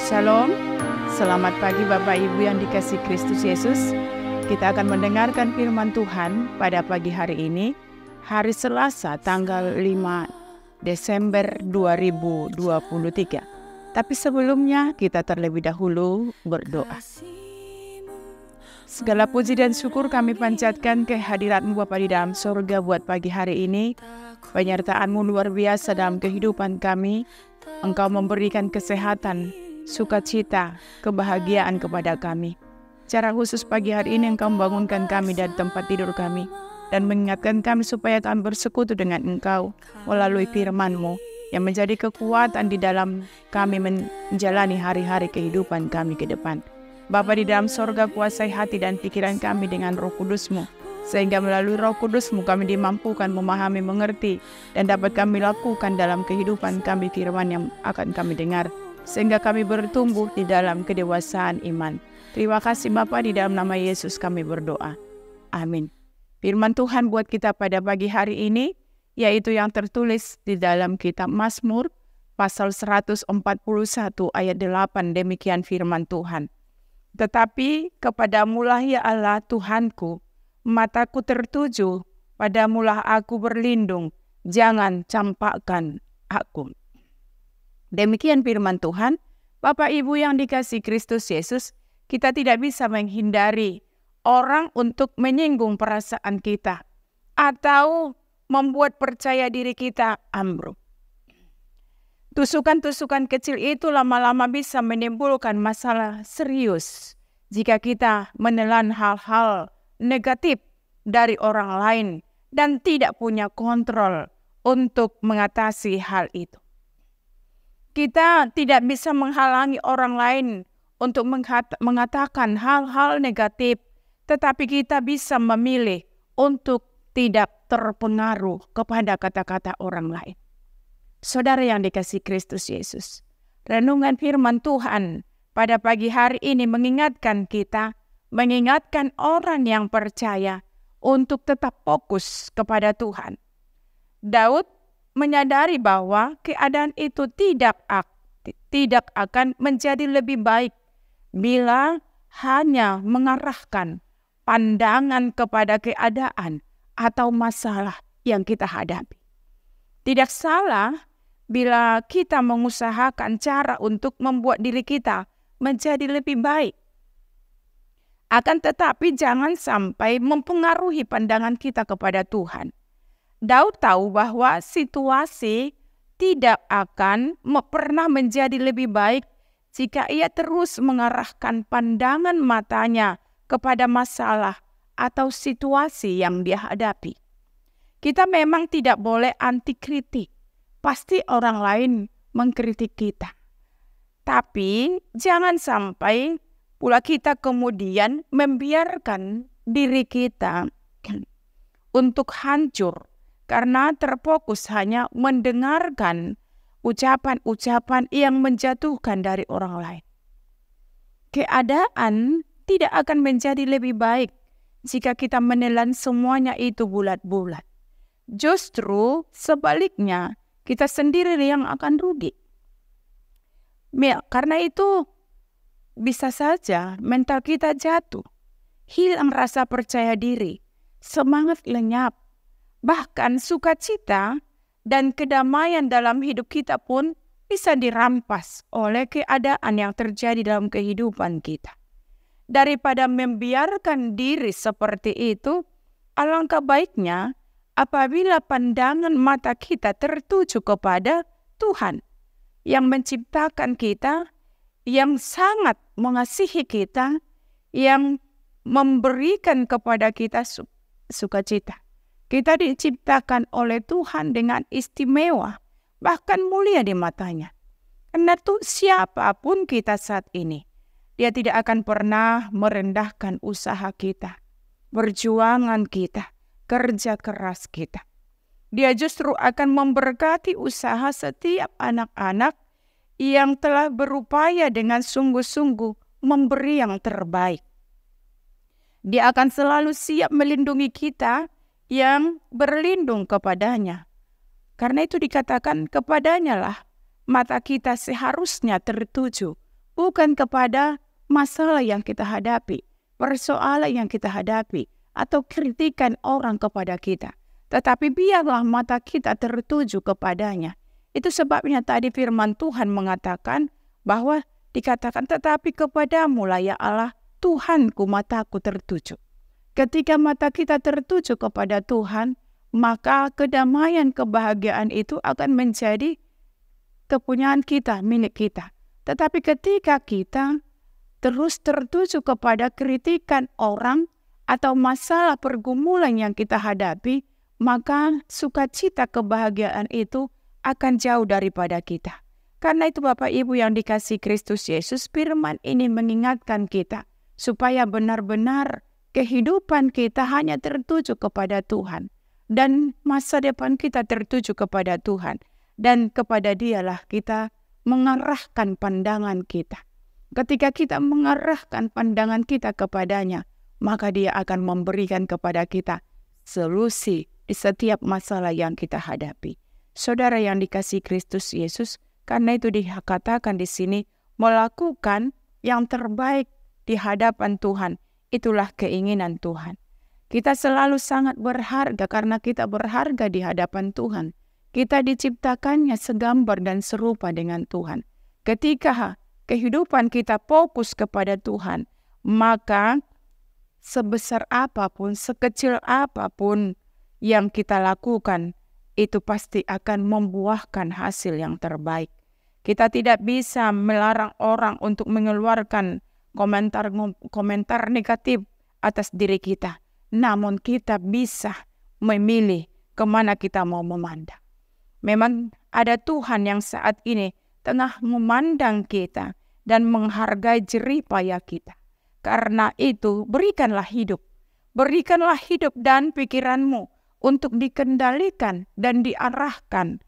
Shalom, selamat pagi Bapak Ibu yang dikasihi Kristus Yesus. Kita akan mendengarkan firman Tuhan pada pagi hari ini, hari Selasa tanggal 5 Desember 2023. Tapi sebelumnya kita terlebih dahulu berdoa. Segala puji dan syukur kami panjatkan kehadirat-Mu Bapa di dalam surga buat pagi hari ini. Penyertaan-Mu luar biasa dalam kehidupan kami. Engkau memberikan kesehatan, sukacita, kebahagiaan kepada kami. Secara khusus pagi hari ini Engkau membangunkan kami dari tempat tidur kami dan mengingatkan kami supaya kami bersekutu dengan Engkau melalui firman-Mu yang menjadi kekuatan di dalam kami menjalani hari-hari kehidupan kami ke depan. Bapa di dalam sorga, kuasai hati dan pikiran kami dengan Roh Kudus-Mu, sehingga melalui Roh Kudus-Mu kami dimampukan memahami, mengerti, dan dapat kami lakukan dalam kehidupan kami firman yang akan kami dengar, sehingga kami bertumbuh di dalam kedewasaan iman. Terima kasih Bapa, di dalam nama Yesus kami berdoa. Amin. Firman Tuhan buat kita pada pagi hari ini, yaitu yang tertulis di dalam kitab Mazmur, pasal 141 ayat 8, demikian firman Tuhan. Tetapi kepadamulah ya Allah Tuhanku, mataku tertuju, padamulah aku berlindung, jangan campakkan aku. Demikian firman Tuhan. Bapak Ibu yang dikasihi Kristus Yesus, kita tidak bisa menghindari orang untuk menyinggung perasaan kita atau membuat percaya diri kita ambruk. Tusukan-tusukan kecil itu lama-lama bisa menimbulkan masalah serius jika kita menelan hal-hal negatif dari orang lain dan tidak punya kontrol untuk mengatasi hal itu. Kita tidak bisa menghalangi orang lain untuk mengatakan hal-hal negatif, tetapi kita bisa memilih untuk tidak terpengaruh kepada kata-kata orang lain. Saudara yang dikasihi Kristus Yesus, renungan firman Tuhan pada pagi hari ini mengingatkan kita, mengingatkan orang yang percaya untuk tetap fokus kepada Tuhan. Daud menyadari bahwa keadaan itu tidak akan menjadi lebih baik bila hanya mengarahkan pandangan kepada keadaan atau masalah yang kita hadapi. Tidak salah bila kita mengusahakan cara untuk membuat diri kita menjadi lebih baik. Akan tetapi jangan sampai mempengaruhi pandangan kita kepada Tuhan. Daud tahu bahwa situasi tidak akan pernah menjadi lebih baik jika ia terus mengarahkan pandangan matanya kepada masalah atau situasi yang dia hadapi. Kita memang tidak boleh anti kritik. Pasti orang lain mengkritik kita. Tapi jangan sampai pula kita kemudian membiarkan diri kita untuk hancur karena terfokus hanya mendengarkan ucapan-ucapan yang menjatuhkan dari orang lain. Keadaan tidak akan menjadi lebih baik jika kita menelan semuanya itu bulat-bulat. Justru sebaliknya, kita sendiri yang akan rugi. Karena itu bisa saja mental kita jatuh, hilang rasa percaya diri, semangat lenyap, bahkan sukacita dan kedamaian dalam hidup kita pun bisa dirampas oleh keadaan yang terjadi dalam kehidupan kita. Daripada membiarkan diri seperti itu, alangkah baiknya apabila pandangan mata kita tertuju kepada Tuhan yang menciptakan kita, yang sangat mengasihi kita, yang memberikan kepada kita sukacita. Kita diciptakan oleh Tuhan dengan istimewa, bahkan mulia di matanya. Karena itu siapapun kita saat ini, dia tidak akan pernah merendahkan usaha kita, perjuangan kita, kerja keras kita. Dia justru akan memberkati usaha setiap anak-anak yang telah berupaya dengan sungguh-sungguh memberi yang terbaik. Dia akan selalu siap melindungi kita yang berlindung kepadanya. Karena itu dikatakan kepadanya lah mata kita seharusnya tertuju, bukan kepada masalah yang kita hadapi, persoalan yang kita hadapi, atau kritikan orang kepada kita. Tetapi biarlah mata kita tertuju kepadanya. Itu sebabnya tadi firman Tuhan mengatakan bahwa dikatakan, tetapi kepadamu lah ya Allah, Tuhanku mataku tertuju. Ketika mata kita tertuju kepada Tuhan, maka kedamaian, kebahagiaan itu akan menjadi kepunyaan kita, milik kita. Tetapi ketika kita terus tertuju kepada kritikan orang atau masalah pergumulan yang kita hadapi, maka sukacita kebahagiaan itu akan jauh daripada kita. Karena itu Bapak Ibu yang dikasihi Kristus Yesus, firman ini mengingatkan kita supaya benar-benar kehidupan kita hanya tertuju kepada Tuhan. Dan masa depan kita tertuju kepada Tuhan. Dan kepada Dialah kita mengarahkan pandangan kita. Ketika kita mengarahkan pandangan kita kepadanya, maka Dia akan memberikan kepada kita solusi di setiap masalah yang kita hadapi. Saudara yang dikasihi Kristus Yesus, karena itu dikatakan di sini, melakukan yang terbaik di hadapan Tuhan, itulah keinginan Tuhan. Kita selalu sangat berharga karena kita berharga di hadapan Tuhan. Kita diciptakannya segambar dan serupa dengan Tuhan. Ketika kehidupan kita fokus kepada Tuhan, maka sebesar apapun, sekecil apapun yang kita lakukan, itu pasti akan membuahkan hasil yang terbaik. Kita tidak bisa melarang orang untuk mengeluarkan komentar negatif atas diri kita. Namun kita bisa memilih kemana kita mau memandang. Memang ada Tuhan yang saat ini tengah memandang kita dan menghargai jerih payah kita. Karena itu berikanlah hidup. Berikanlah hidup dan pikiranmu untuk dikendalikan dan diarahkan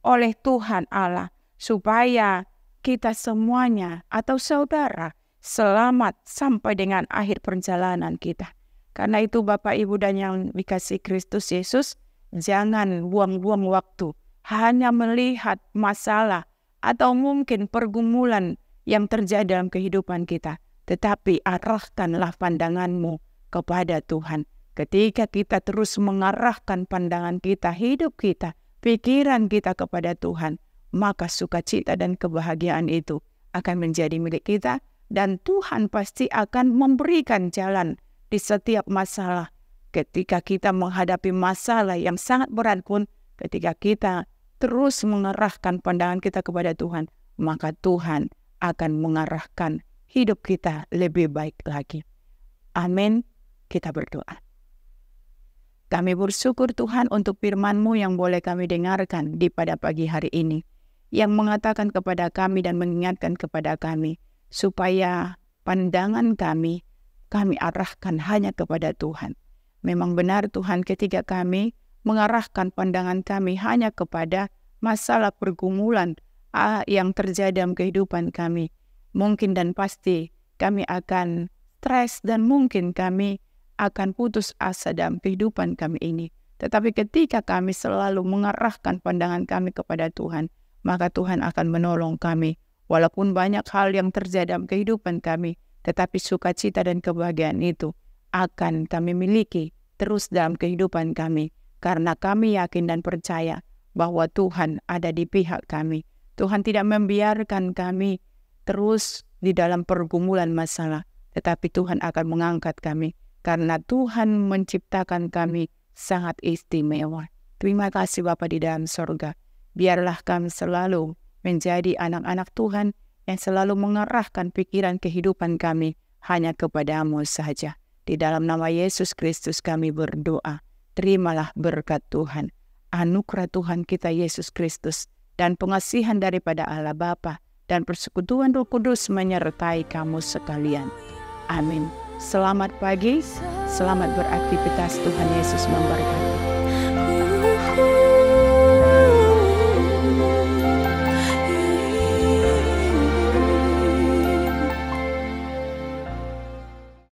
oleh Tuhan Allah. Supaya kita semuanya atau saudara selamat sampai dengan akhir perjalanan kita. Karena itu Bapak Ibu dan yang dikasihi Kristus Yesus, jangan buang-buang waktu hanya melihat masalah atau mungkin pergumulan yang terjadi dalam kehidupan kita. Tetapi arahkanlah pandanganmu kepada Tuhan. Ketika kita terus mengarahkan pandangan kita, hidup kita, pikiran kita kepada Tuhan, maka sukacita dan kebahagiaan itu akan menjadi milik kita. Dan Tuhan pasti akan memberikan jalan di setiap masalah. Ketika kita menghadapi masalah yang sangat berat pun, ketika kita terus mengarahkan pandangan kita kepada Tuhan, maka Tuhan akan mengarahkan hidup kita lebih baik lagi. Amin. Kita berdoa. Kami bersyukur Tuhan untuk firman-Mu yang boleh kami dengarkan di pada pagi hari ini, yang mengatakan kepada kami dan mengingatkan kepada kami, supaya pandangan kami arahkan hanya kepada Tuhan. Memang benar Tuhan, ketika kami mengarahkan pandangan kami hanya kepada masalah pergumulan yang terjadi dalam kehidupan kami, mungkin dan pasti kami akan stres dan mungkin kami akan putus asa dalam kehidupan kami ini. Tetapi ketika kami selalu mengarahkan pandangan kami kepada Tuhan, maka Tuhan akan menolong kami. Walaupun banyak hal yang terjadi dalam kehidupan kami, tetapi sukacita dan kebahagiaan itu akan kami miliki terus dalam kehidupan kami. Karena kami yakin dan percaya bahwa Tuhan ada di pihak kami. Tuhan tidak membiarkan kami terus di dalam pergumulan masalah, tetapi Tuhan akan mengangkat kami. Karena Tuhan menciptakan kami sangat istimewa. Terima kasih Bapa di dalam sorga. Biarlah kami selalu menjadi anak-anak Tuhan yang selalu mengarahkan pikiran kehidupan kami hanya kepada-Mu saja. Di dalam nama Yesus Kristus kami berdoa. Terimalah berkat Tuhan, anugerah Tuhan kita Yesus Kristus, dan pengasihan daripada Allah Bapa dan persekutuan Roh Kudus menyertai kamu sekalian. Amin. Selamat pagi, selamat beraktivitas, Tuhan Yesus memberkati.